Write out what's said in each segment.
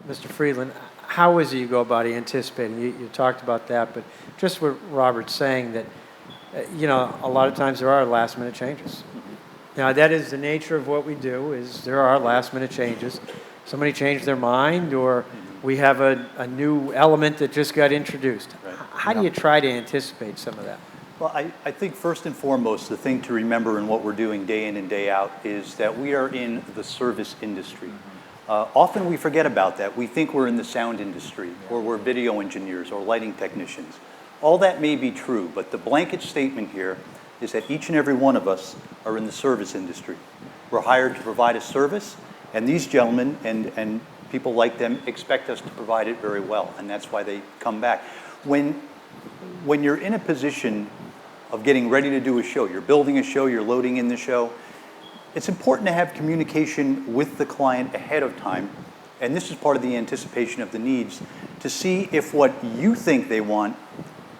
Mr. Friedland, how is it you go about anticipating? You talked about that, but just what Robert's saying that, a lot of times there are last-minute changes. Now, that is the nature of what we do, is there are last-minute changes. Somebody changed their mind, or we have a new element that just got introduced. Right. How do you try to anticipate some of that? Well, I think first and foremost, the thing to remember in what we're doing day in and day out is that we are in the service industry. Often we forget about that. We think we're in the sound industry, or we're video engineers or lighting technicians. All that may be true, but the blanket statement here is that each and every one of us are in the service industry. We're hired to provide a service, and these gentlemen and people like them expect us to provide it very well, and that's why they come back. When you're in a position of getting ready to do a show, you're building a show, you're loading in the show, it's important to have communication with the client ahead of time, and this is part of the anticipation of the needs, to see if what you think they want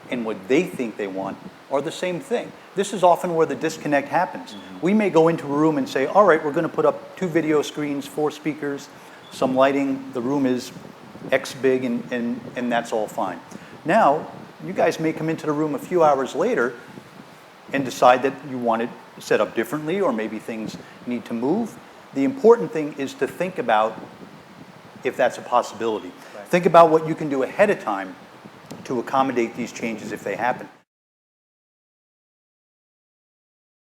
and what they think they want are the same thing. This is often where the disconnect happens. We may go into a room and say, all right, we're going to put up 2 video screens, 4 speakers, some lighting, the room is X big, and that's all fine. Now, you guys may come into the room a few hours later and decide that you want it set up differently, or maybe things need to move. The important thing is to think about if that's a possibility. Right. Think about what you can do ahead of time to accommodate these changes if they happen.